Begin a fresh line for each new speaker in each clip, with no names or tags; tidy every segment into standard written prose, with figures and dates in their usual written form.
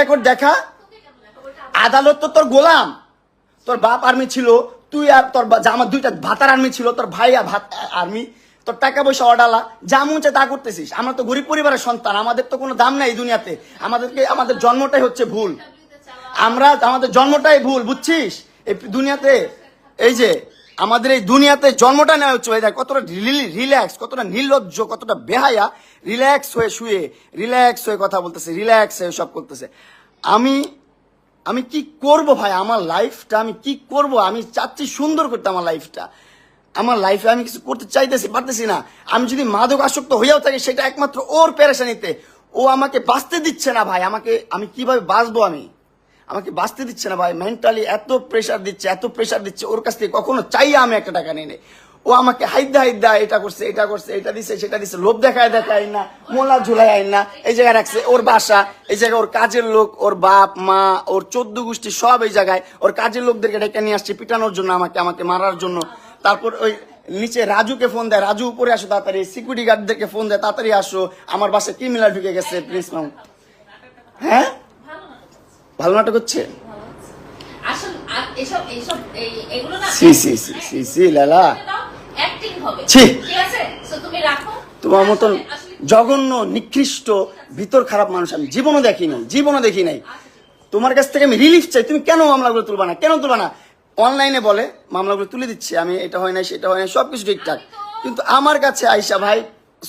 Record দেখা। আদালত তো তোর গোলাম, তোর বাপ আর্মি ছিল, তুই আর তোর আমার দুইটা ভাতার আর্মি ছিল, তোর ভাই আর্মি, তোর টাকা পয়সা অডালা, যা মন চায় তা করতেছিস। আমরা তো গরিব পরিবারের সন্তান, আমাদের তো কোনো দাম নাই এই দুনিয়াতে। আমাদের জন্মটাই হচ্ছে ভুল, আমাদের জন্মটাই ভুল, বুঝছিস? এই দুনিয়াতে, এই যে আমাদের এই দুনিয়াতে জন্মটা নেওয়া হচ্ছে, কতটা রিল্যাক্স, কতটা নির্লজ্জ, কতটা বেহায়া, রিল্যাক্স হয়ে শুয়ে, রিল্যাক্স হয়ে কথা বলতেছে, রিল্যাক্স হয়ে সব করতেছে। আমি কি করব ভাই? আমার লাইফটা আমি কি করব? আমি চাচ্ছি সুন্দর করতে আমার লাইফটা। আমার লাইফে আমি কিছু করতে চাইতেছি, পারতেছি না। আমি যদি মাদক আসক্ত হইয়াও থাকি, সেটা একমাত্র ওর পেরেশানিতে। ও আমাকে বাঁচতে দিচ্ছে না ভাই। আমি কিভাবে বাঁচবো? আমাকে বাঁচতে দিচ্ছে না ভাই। মেন্টালি এত প্রেশার দিচ্ছে। ওর কাছ থেকে কখনো চাইয়া আমি একটা টাকা নিয়ে নেই। ও আমাকে হাইদা এটা করছে, এটা দিছে, সেটা দিছে, লোভ দেখায় না, মোলা ঝুলাই আইন না, এই জায়গায় রাখছে। ওর বাসা এই জায়গায়, ওর কাজের লোক, ওর বাপ মা, ওর 14 গোষ্ঠী সব এই জায়গায়। ওর কাজের লোকদেরকে ডেকে নিয়ে আসছে পিটানোর জন্য, আমাকে মারার জন্য। তারপর ওই নিচে রাজুকে ফোন দেয়, রাজু উপরে আসো তাড়াতাড়ি। সিকিউরিটি গার্ডদেরকে ফোন দেয়, তাড়াতাড়ি আসো, আমার বাসায় ক্রিমিনাল ঢুকে গেছে, প্রিন্স মামু। হ্যাঁ, ভালো নাটক হচ্ছে। তোমার মতন জঘন্য নিকৃষ্ট ভিতর খারাপ মানুষ আমি জীবনও দেখি নাই। তোমার কাছ থেকে আমি রিলিফ চাই। তুমি কেন মামলাগুলো তুলবা না? অনলাইনে বলে মামলাগুলো তুলে দিচ্ছি আমি, এটা হয় না, সেটা হয় না, সবকিছু ঠিকঠাক। কিন্তু আমার কাছে আইসা ভাই,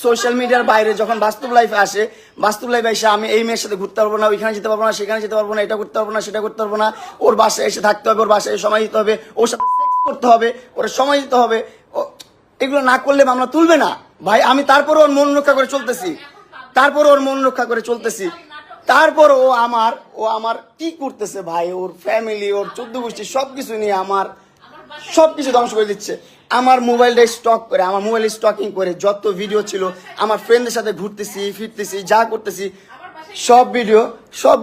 সোশ্যাল মিডিয়ার বাইরে যখন বাস্তব লাইফে আসে, আমি এই মেয়ের সাথে ঘুরতে পারবো না, ওইখানে যেতে পারবো না, সেখানে যেতে পারবো না, এটা করতে পারবো না, সেটা করতে পারবো না, ওর বাসায় এসে থাকতে হবে, ওর বাসায় সময় দিতে হবে, ওর সাথে সেক্স করতে হবে, ওর সময় দিতে হবে। এগুলো না করলে মামলা তুলবে না ভাই। আমি তারপর ওর মন রক্ষা করে চলতেছি, তারপর ও আমার কি করতেছে ভাই? ওর ফ্যামিলি, ওর 14 গোষ্ঠী সবকিছু নিয়ে আমার সবকিছু ধ্বংস করে দিচ্ছে। আমার মোবাইলটা স্টকিং করে যত ভিডিও ছিল, আমার ফ্রেন্ডদের সাথে ঘুরতেছি ফিরতেছি, যা করতেছি, সব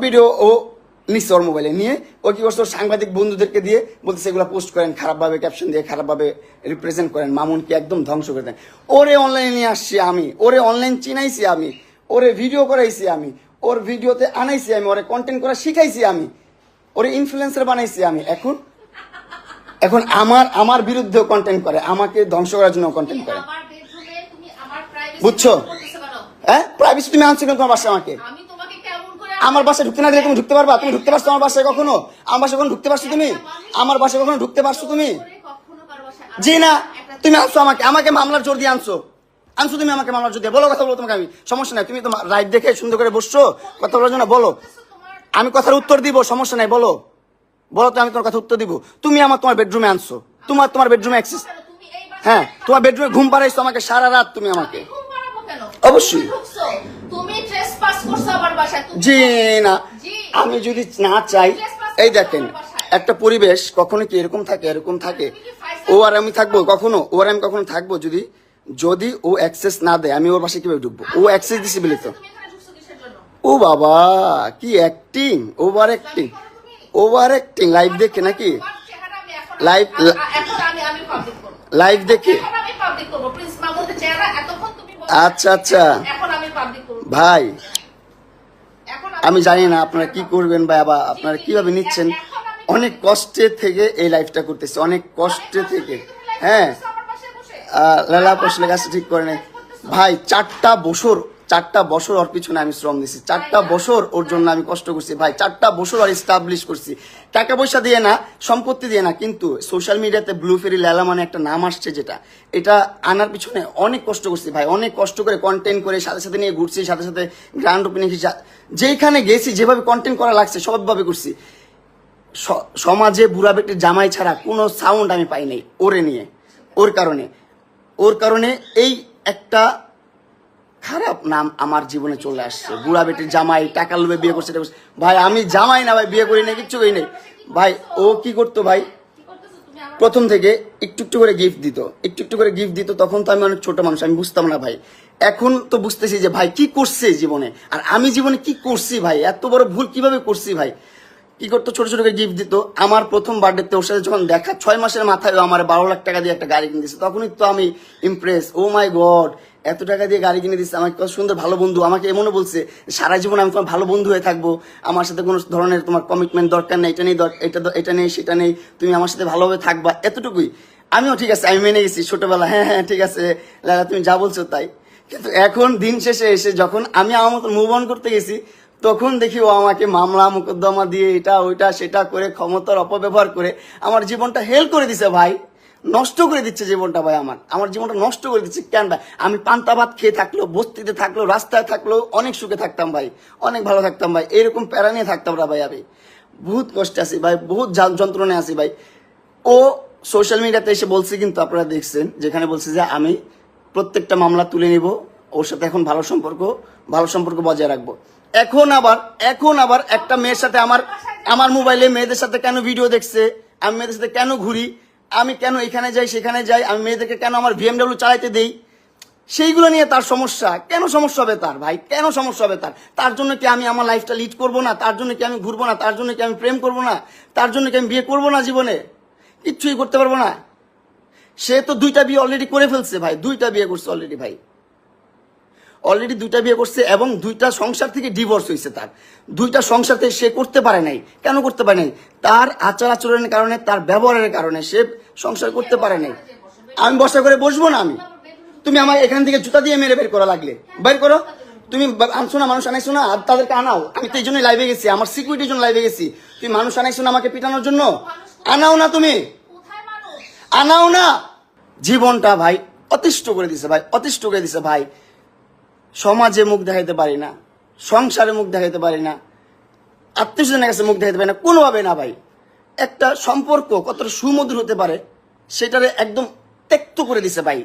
ভিডিও ও নিচ্ছে ওর মোবাইলে নিয়ে। ও কি করছে? ওর সাংবাদিক বন্ধুদেরকে দিয়ে বলতেছে এগুলো পোস্ট করেন, খারাপভাবে ক্যাপশন দিয়ে খারাপভাবে রিপ্রেজেন্ট করেন, মামুনকে একদম ধ্বংস করে দেন। ওরে অনলাইনে নিয়ে আসছি আমি, ওরে অনলাইন চিনাইছি আমি, ওরে ভিডিও করাইছি আমি, ওর ভিডিওতে আনাইছি আমি, ওরে কন্টেন্ট করা শিখাইছি আমি, ওরে ইনফ্লুয়েন্সার বানাইছি আমি। এখন আমার বিরুদ্ধে কন্টেন্ট করে, আমাকে ধ্বংস করার জন্য কন্টেন্ট করে, বুঝছো? হ্যাঁ, প্রাইভেসি তুমি আনছো কেন তোমার বাসায়? আমার বাসায় ঢুকতে না দিলে তুমি ঢুকতে পারবা? তুমি ঢুকতে পারছো আমার বাসায় কখনো? আমার বাসায় কখনো ঢুকতে পারছো তুমি? আমার বাসায় কখনো ঢুকতে পারছো তুমি? জি না, তুমি আনছো আমাকে মামলার জোর দিয়ে আনছো তুমি আমাকে মামলার জোর দিয়ে। বলো, কথা বলো, তোমাকে আমি সমস্যা নাই। তুমি তোমার রাইট দেখে সুন্দর করে বসছো কথা বলার জন্য, বলো, আমি কথার উত্তর দিব, সমস্যা নাই। বলো তো, আমি তোমার কথা উত্তর দিব। তুমি তোমার বেডরুমে আনছো, তোমার বেডরুমে অ্যাক্সেস, হ্যাঁ, তোমার বেডরুমে ঘুম পাড়াইছো আমাকে সারা রাত। তুমি আমাকে অবশ্যই জি না, আমি যদি না চাই, এই দেখেন একটা পরিবেশ কখনো কি এরকম থাকে? ও আর আমি থাকবো কখনো? থাকবো যদি ও অ্যাক্সেস না দেয়, আমি ওর বাসায় কিভাবে ঢুকবো? ও অ্যাক্সেস দিছে বলে তো। ও বাবা, কি অ্যাক্টিং, ওভার অ্যাক্টিং লাইভ দেখে নাকি? লাইভ দেখে? আচ্ছা ভাই, আমি জানি না আপনারা কি করবেন বা আপনারা কিভাবে নিচ্ছেন। অনেক কষ্টে থেকে এই লাইফটা করতেছি, অনেক কষ্টে থেকে। হ্যাঁ, লালা পশলে গাছ ঠিক করে নেই ভাই। 4টা বছর ওর পিছনে আমি শ্রম দিছি, 4টা বছর ওর জন্য আমি কষ্ট করছি ভাই। 4টা বছর আর এস্টাবলিশ করছি, টাকা পয়সা দিয়ে না, সম্পত্তি দিয়ে না, কিন্তু সোশ্যাল মিডিয়াতে ব্লু ফেরি লালা মানে একটা নাম আসছে, এটা আনার পিছনে অনেক কষ্ট করছি ভাই। অনেক কষ্ট করে কন্টেন্ট করে সাথে নিয়ে ঘুরছি, সাথে গ্র্যান্ড ওপেনিং, যেখানে গেছি যেভাবে কন্টেন্ট করা লাগছে সবভাবে করছি। সমাজে বুড়া বেটির জামাই ছাড়া কোনো সাউন্ড আমি পাই নাই ওরে নিয়ে। ওর কারণে এই একটা খারাপ নাম আমার জীবনে চলে আসছে। বুড়া বেটির জামাই, টাকা লোভে বিয়ে করছে ভাই। আমি জামাই না ভাই, বিয়ে করি না, কিচ্ছু করি নাই ভাই। ও কি করতো ভাই? প্রথম থেকে একটু করে গিফট দিত, তখন তো আমি অনেক ছোট মানুষ, আমি বুঝতাম না ভাই। এখন তো বুঝতেছি যে ভাই কি করছে জীবনে, আর আমি জীবনে কি করছি ভাই, এত বড় ভুল কিভাবে করছি ভাই। কি করতো, ছোট ছোট করে গিফট দিত। আমার প্রথম বার্থডেতে ওর সাথে যখন দেখা, 6 মাসের মাথায় ও আমার 12 লাখ টাকা দিয়ে একটা গাড়ি কিনে দিচ্ছে। তখনই তো আমি ইমপ্রেস, ও মাই গড, এত টাকা দিয়ে গাড়ি কিনে দিচ্ছে আমাকে, কত সুন্দর ভালো বন্ধু। আমাকে এমনও বলছে সারা জীবন আমি তোমার ভালো বন্ধু হয়ে থাকবো, আমার সাথে কোনো ধরনের তোমার কমিটমেন্ট দরকার নেই, এটা নেই এটা নেই সেটা নেই, তুমি আমার সাথে ভালোভাবে থাকবা, এতটুকুই। আমিও ঠিক আছে, আমি মেনে গেছি ছোটবেলা, হ্যাঁ হ্যাঁ ঠিক আছে লালা তুমি যা বলছো তাই। কিন্তু এখন দিন শেষে এসে যখন আমি আমার মতো মুভ অন করতে গেছি, তখন দেখি ও আমাকে মামলা মোকদ্দমা দিয়ে এটা ওইটা সেটা করে, ক্ষমতার অপব্যবহার করে আমার জীবনটা হেল করে দিছে ভাই, নষ্ট করে দিচ্ছে জীবনটা ভাই। আমার জীবনটা নষ্ট করে দিচ্ছে। কেন ভাই? আমি পান্তা ভাত খেয়ে থাকলেও, বস্তিতে থাকলেও, রাস্তায় থাকলেও অনেক সুখে থাকতাম ভাই, অনেক ভালো থাকতাম ভাই। এরকম প্যারা নিয়ে থাকতাম না ভাই, আমি বহুত কষ্টে আছি ভাই, বহুত যন্ত্রণায় আছি ভাই। ও সোশ্যাল মিডিয়াতে এসে বলছে, কিন্তু আপনারা দেখছেন যেখানে বলছে যে আমি প্রত্যেকটা মামলা তুলে নিব, ওর সাথে এখন ভালো সম্পর্ক বজায় রাখবো। এখন আবার একটা মেয়ের সাথে আমার মোবাইলে মেয়েদের সাথে কেন ভিডিও দেখছে, আমি মেয়েদের সাথে কেন ঘুরি, আমি কেন এখানে যাই সেখানে যাই, আমি মেয়েদেরকে কেন আমার BMW চালাইতে দেই, সেইগুলো নিয়ে তার সমস্যা। কেন সমস্যা হবে তার ভাই? কেন সমস্যা হবে তার জন্য কি আমি আমার লাইফটা লিড করবো না? তার জন্য কি আমি ঘুরবো না? তার জন্য কি আমি প্রেম করবো না? তার জন্য কি আমি বিয়ে করবো না? জীবনে কিচ্ছুই করতে পারবো না। সে তো 2টা বিয়ে অলরেডি করে ফেলছে ভাই, 2টা বিয়ে করছে অলরেডি ভাই, অলরেডি 2টা বিয়ে করছে, এবং 2টা সংসার থেকে ডিভোর্স হয়েছে তার। 2টা সংসার থেকে সে করতে পারে নাই। কেন করতে পারে নাই? তার আচার আচরণের কারণে, তার ব্যবহারের কারণে সে সংসার করতে পারে নাই। আমি বসা করে বসবো না আমি? তুমি আমার এখান থেকে জুতা দিয়ে মেরে বের করা লাগলে বের করো। তুমি আনছো না, মানুষ আনাইছো না, তাদেরকে আনাও। আমি তো এই জন্যই লাইভে গেছি, আমার সিকিউরিটির জন্য লাইভে গেছি। তুমি মানুষ আনাইছো না আমাকে পিটানোর জন্য? আনাও না, তুমি আনাও না। জীবনটা ভাই অতিষ্ঠ করে দিছে ভাই, অতিষ্ঠ করে দিছে ভাই। সমাজে মুখ দেখাইতে পারি না, সংসারে মুখ দেখাইতে পারি না, আত্মীয় স্বজনের কাছে মুখ দেখাইতে পারি না, কোনোভাবে না ভাই। একটা সম্পর্ক কতটা সুমধুর হতে পারে সেটারে একদম ত্যক্ত করে দিছে ভাই।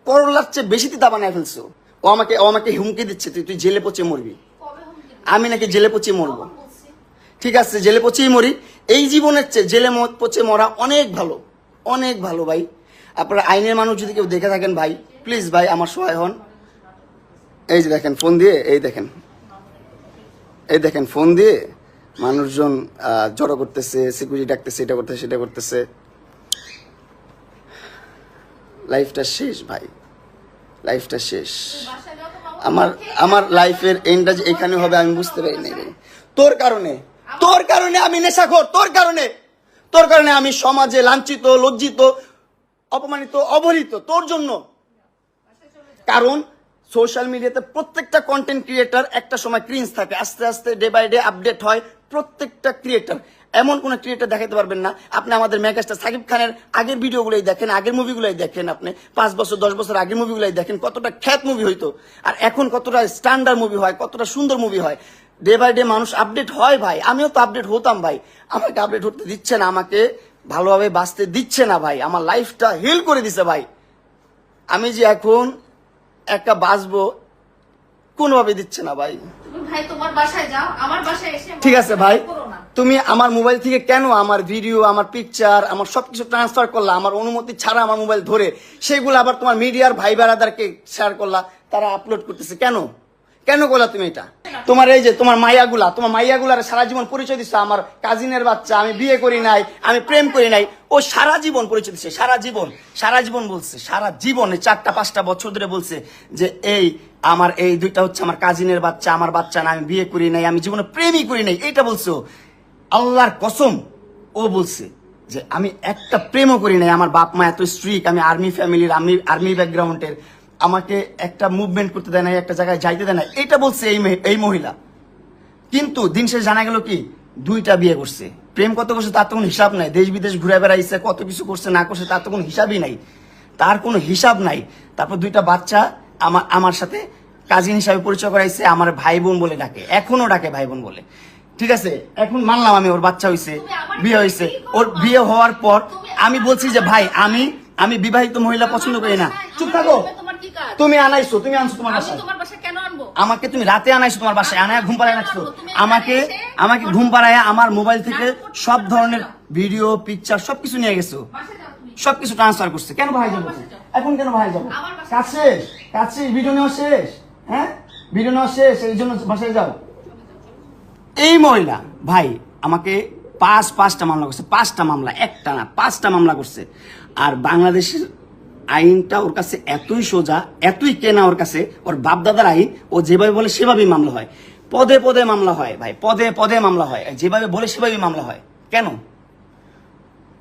করলার চেয়ে বেশি তিতা বানায় ফেলছো। ও আমাকে হুমকি দিচ্ছে, তুই জেলে পচে মরবি। আমি নাকি জেলে পচে মরবো? ঠিক আছে, জেলে পচেই মরি। এই জীবনের চেয়ে জেলে পচে মরা অনেক ভালো, অনেক ভালো ভাই। আপনারা আইনের মানুষ যদি কেউ দেখে থাকেন ভাই, প্লিজ ভাই আমার সহায় হন। এই যে দেখেন ফোন দিয়ে, এই দেখেন ফোন দিয়ে মানুষজন জড়ো করতেছে, সিকিউরিটি ডাকতেছে, এটা করতেছে সেটা করতেছে। লাইফটা শেষ ভাই, লাইফটা শেষ। আমার লাইফের এন্ডটা যে এখানে হবে আমি বুঝতে পারি নাই ভাই। তোর কারণে আমি নেশাখোর, তোর কারণে আমি সমাজে লাঞ্ছিত, লজ্জিত, অপমানিত, অবহেলিত, তোর জন্য। কারণ সোশ্যাল মিডিয়াতে প্রত্যেকটা কন্টেন্ট ক্রিয়েটার একটা সময় ক্রিঞ্জ থাকে, আস্তে আস্তে ডে বাই ডে আপডেট হয় প্রত্যেকটা ক্রিয়েটার। এমন কোন ক্রিয়েটার দেখাতে পারবেন না আপনি আমাদের মেগাস্টার সাকিব খানের আগের ভিডিওগুলোই দেখেন, আগের মুভিগুলোই দেখেন, আপনি 5 বছর 10 বছর আগের মুভিগুলোই দেখেন, কতটা খ্যাত মুভি হইতো, আর এখন কতটা স্ট্যান্ডার্ড মুভি হয়, কতটা সুন্দর মুভি হয়। ডে বাই ডে মানুষ আপডেট হয় ভাই, আমিও তো আপডেট হতাম ভাই। আমাকে আপডেট হতে দিচ্ছে না, আমাকে ভালোভাবে বাঁচতে দিচ্ছে না ভাই, আমার লাইফটা হেল করে দিছে ভাই। আমি যে এখন একটা বাঁচবো কোনোভাবে দিচ্ছে না ভাই।
ভাই তোমার বাসায় যাও, আমার বাসায় এসে
ঠিক আছে ভাই, তুমি আমার মোবাইল থেকে কেন আমার ভিডিও, আমার পিকচার, আমার সবকিছু ট্রান্সফার করলা আমার অনুমতি ছাড়া, আমার মোবাইল ধরে, সেগুলো আবার তোমার মিডিয়ার ভাই বেড়াদারকে শেয়ার করলা, তারা আপলোড করতেছে কেন? কেন করলা তুমি এটা? তোমার এই যে তোমার মাইয়াগুলার সারা জীবন পরিচয় দিচ্ছে আমার কাজিনের বাচ্চা, আমি বিয়ে করি নাই, আমি প্রেম করি নাই। ও সারা জীবন পরিচয় দিচ্ছে, সারা জীবন বলছে, সারা জীবনে 4-5টা বছর ধরে বলছে যে আমার এই 2টা হচ্ছে আমার কাজিনের বাচ্চা, আমার বাচ্চা না, আমি বিয়ে করি নাই, আমি জীবনে প্রেমই করি নাই। এইটা বলছো। আল্লাহর কসম ও বলছে যে আমি একটা প্রেমও করি নাই, আমার বাপ মা এত স্ট্রিক্ট, আমি আর্মি ফ্যামিলির, আর্মি ব্যাকগ্রাউন্ডের, আমাকে একটা মুভমেন্ট করতে দেয় না, একটা জায়গায় যাইতে দেয় না, এটা বলছে এই মহিলা। কিন্তু দিন শেষে জানা গেল কি 2টা বিয়ে করছে। প্রেম কত করছে তার তো কোনো হিসাব নাই, দেশ বিদেশ ঘুরে বেড়াইছে, কত কিছু করছে না করছে তার তো কোনো হিসাবই নাই, তার কোনো হিসাব নাই। তারপর 2টা বাচ্চা আমার সাথে কাজিন হিসাবে পরিচয় করাইছে, আমার ভাই বোন বলে ডাকে, এখনো ডাকে ভাই বোন বলে। ঠিক আছে, এখন মানলাম আমি, ওর বাচ্চা হয়েছে, বিয়ে হয়েছে, ওর বিয়ে হওয়ার পর আমি বলছি যে ভাই আমি বিবাহিত মহিলা পছন্দ করি না। চুপ থাকো, তুমি আনছো তোমার বাসায়, আমাকে তুমি রাতে আনাইছো তোমার বাসায়, আনায় ঘুম পাড়ায় রাখছো, আমাকে ঘুম পাড়ায় আমার মোবাইল থেকে সব ধরনের ভিডিও পিকচার সবকিছু নিয়ে গেছো, সবকিছু ট্রান্সফার করছে। কেন ভাই যাবো এখন? কেন ভাই যাবো? কাজ শেষ, ভিডিও নেওয়া শেষ, হ্যাঁ ভিডিও নেওয়া শেষ, এই জন্য বাসায় যাও। এই মহিলা ভাই আমাকে পাঁচটা মামলা করছে, 5টা মামলা, একটা না 5টা মামলা করছে। আর বাংলাদেশের আইনটা ওর কাছে এতই সোজা, এতই কেনা ওর কাছে, ওর বাপদাদার আইন, ও যেভাবে বলে সেভাবেই মামলা হয়। পদে পদে মামলা হয় ভাই, পদে পদে মামলা হয়, যেভাবে বলে সেভাবেই মামলা হয়। কেন?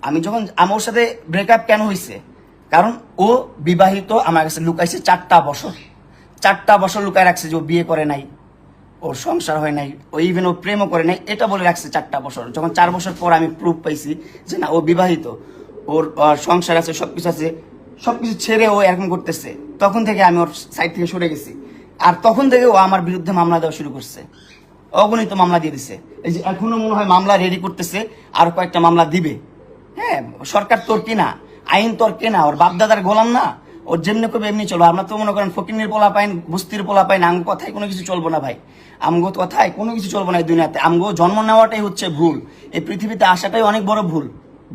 আমি যখন আমার সাথে ব্রেকআপ কেন হয়েছে, কারণ ও বিবাহিত, আমার কাছে লুকাইছে 4টা বছর, 4টা বছর লুকায় রাখছে যে ও বিয়ে করে নাই, ওর সংসার হয় নাই, ও ইভেন ও প্রেমও করে নাই, এটা বলে রাখছে 4টা বছর। যখন 4 বছর পর আমি প্রুফ পাইছি যে না ও বিবাহিত, ওর সংসার আছে, সবকিছু আছে, সবকিছু ছেড়ে ও এরকম করতেছে, তখন থেকে আমি ওর সাইড থেকে সরে গেছি। আর তখন থেকে ও আমার বিরুদ্ধে মামলা দেওয়া শুরু করছে, অগণিত মামলা দিয়ে দিছে। এই যে এখনো মনে হয় মামলা রেডি করতেছে, আর কয়েকটা মামলা দিবে। হ্যাঁ, সরকার তোর কিনা, আইন তোর কেনা, ওর বাপদাদার গোলাম না, ওর যেমনি করবে এমনি চলবো। আমরা তো মনে করেন ফকিনের পোলা পাইন, বস্তির পোলা পাইন, আমগো কথায় কোনো কিছু চলবো না ভাই, আমগো কথায় কোনো কিছু চলবো না এই দুনিয়াতে। আমগো জন্ম নেওয়াটাই হচ্ছে ভুল, এই পৃথিবীতে আসাটাই অনেক বড় ভুল।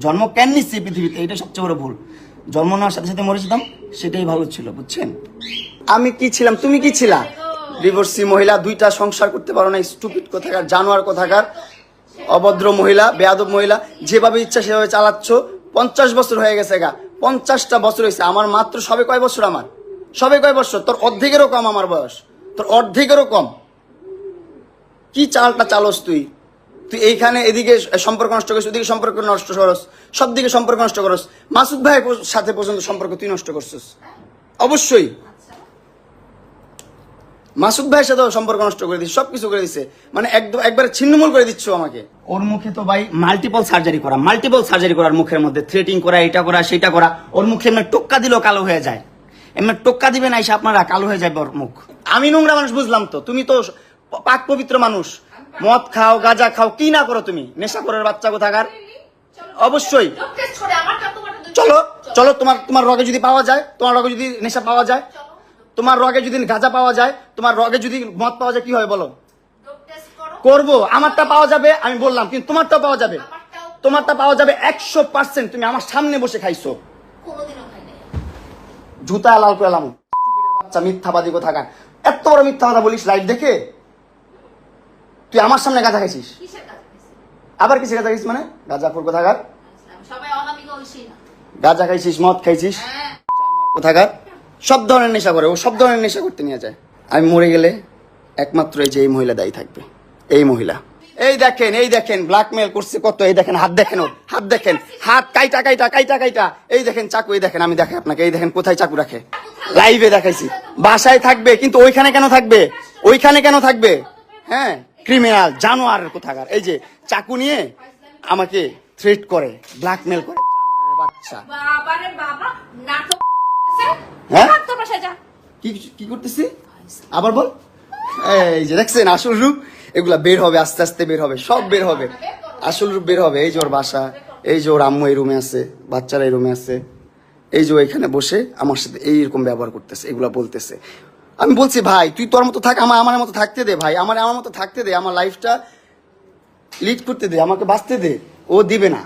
জন্ম কেন নিচ্ছে এই পৃথিবীতে, এটা সবচেয়ে বড় ভুল। জন্ম নেওয়ার সাথে সাথে মরে যেতাম, সেটাই ভালো ছিল, বুঝছেন? আমি কি ছিলাম, তুমি কি ছিলা? ডিভোর্সি মহিলা, 2টা সংসার করতে পারো না, স্টুপিড কোথাকার, জানোয়ার কোথাকার, অভদ্র মহিলা, বেয়াদব মহিলা, যেভাবে ইচ্ছা সেভাবে চালাচ্ছ। 50 বছর হয়ে গেছে গা, 50টা বছর হয়েছে। আমার মাত্র সবে কয় বছর, আমার সবে কয় বছর, তোর অর্ধেকেরও কম আমার বয়স, তোর অর্ধেকেরও কম। কি চালটা চালস তুই? তুই এইখানে এদিকে সম্পর্ক নষ্ট করিস, ওদিকে সম্পর্ক নষ্ট করস, সব দিকে সম্পর্ক নষ্ট করস। মাসুদ ভাইয়ের সাথে পর্যন্ত সম্পর্ক তুই নষ্ট করছিস, অবশ্যই। মাসুদ ভাইয়ের সাথে সম্পর্ক নষ্ট করে দিচ্ছে, সবকিছু করে দিচ্ছে, মানে একবার ছিন্নমূল করে দিচ্ছ আমাকে। ওর মুখে তো ভাই মাল্টিপল সার্জারি করার মুখের মধ্যে থ্রেটিং করা, এটা করা সেটা করা। ওর মুখে এমনি টোক্কা দিলেও কালো হয়ে যায়, এমনি টোক্কা দিবে না এসে আপনারা, কালো হয়ে যাবে ওর মুখ। আমি নোংরা মানুষ বুঝলাম তো, তুমি তো পাক পবিত্র মানুষ, মদ খাও, গাঁজা খাও, কি না করো তুমি, নেশা করার বাচ্চা কোথাকার। অবশ্যই চলো চলো, তোমার রগে যদি পাওয়া যায়, তোমার রগে যদি নেশা পাওয়া যায়, তোমার রগে যদি গাঁজা পাওয়া যায়, তোমার রগে যদি মদ পাওয়া যায়, কি হয় বলো? করবো, আমারটা পাওয়া যাবে, আমি বললাম, কিন্তু তোমারটা পাওয়া যাবে, তোমারটা পাওয়া যাবে 100%। তুমি আমার সামনে বসে খাইছো, জুতা লাল করে এলাম, বাচ্চা মিথ্যাবাদী কোথাকার। এত বড় মিথ্যা কথা বলিস লাইভ দেখে? তুই আমার সামনে গাঁজা খাইছিস, আবার কিসে গাঁজা খাইছিস? মানে গাঁজা খোর কোথাকার, গাঁজা খাইছিস, মদ খাইছিস, কোথাকার, সব ধরনের নেশা করে ও, সব ধরনের নেশা করতে নিয়ে যায়। আমি মরে গেলে একমাত্র এই যে এই মহিলা দায়ী থাকবে, এই মহিলা। এই দেখেন ব্ল্যাকমেল করছে কত, এই দেখেন হাত, দেখেন ওর হাত, দেখেন হাত কাইটা, এই দেখেন চাকু, এই দেখেন, আমি দেখে আপনাকে, এই দেখেন কোথায় চাকু রাখে, লাইভে দেখাইছি। বাসায় থাকবে, কিন্তু ওইখানে কেন থাকবে, ওইখানে কেন থাকবে? হ্যাঁ, ক্রিমিনাল, জানোয়ার কোথাকার। এই যে চাকু নিয়ে আমাকে থ্রেট করে, ব্ল্যাকমেল করে, জানোয়ারের বাচ্চা। হ্যাঁ, কি করতেছি আবার বল? এই যে দেখছেন আসল রূপ, এগুলা বের হবে, আস্তে আস্তে বের হবে, সব বের হবে, আসল রূপ বের হবে। এই যে ওর বাসা, এই যে ওর আম্মু এই রুমে আছে, বাচ্চারা এই রুমে আছে, এই যে এখানে বসে আমার সাথে এইরকম ব্যবহার করতেছে, এগুলা বলতেছে। আমি বলছি ভাই তুই তোর মতো থাক, আমার মতো থাকতে দে ভাই, আমার মতো থাকতে দে, আমার লাইফটা লিড করতে দে, আমাকে বাঁচতে দে। ও দিবে না।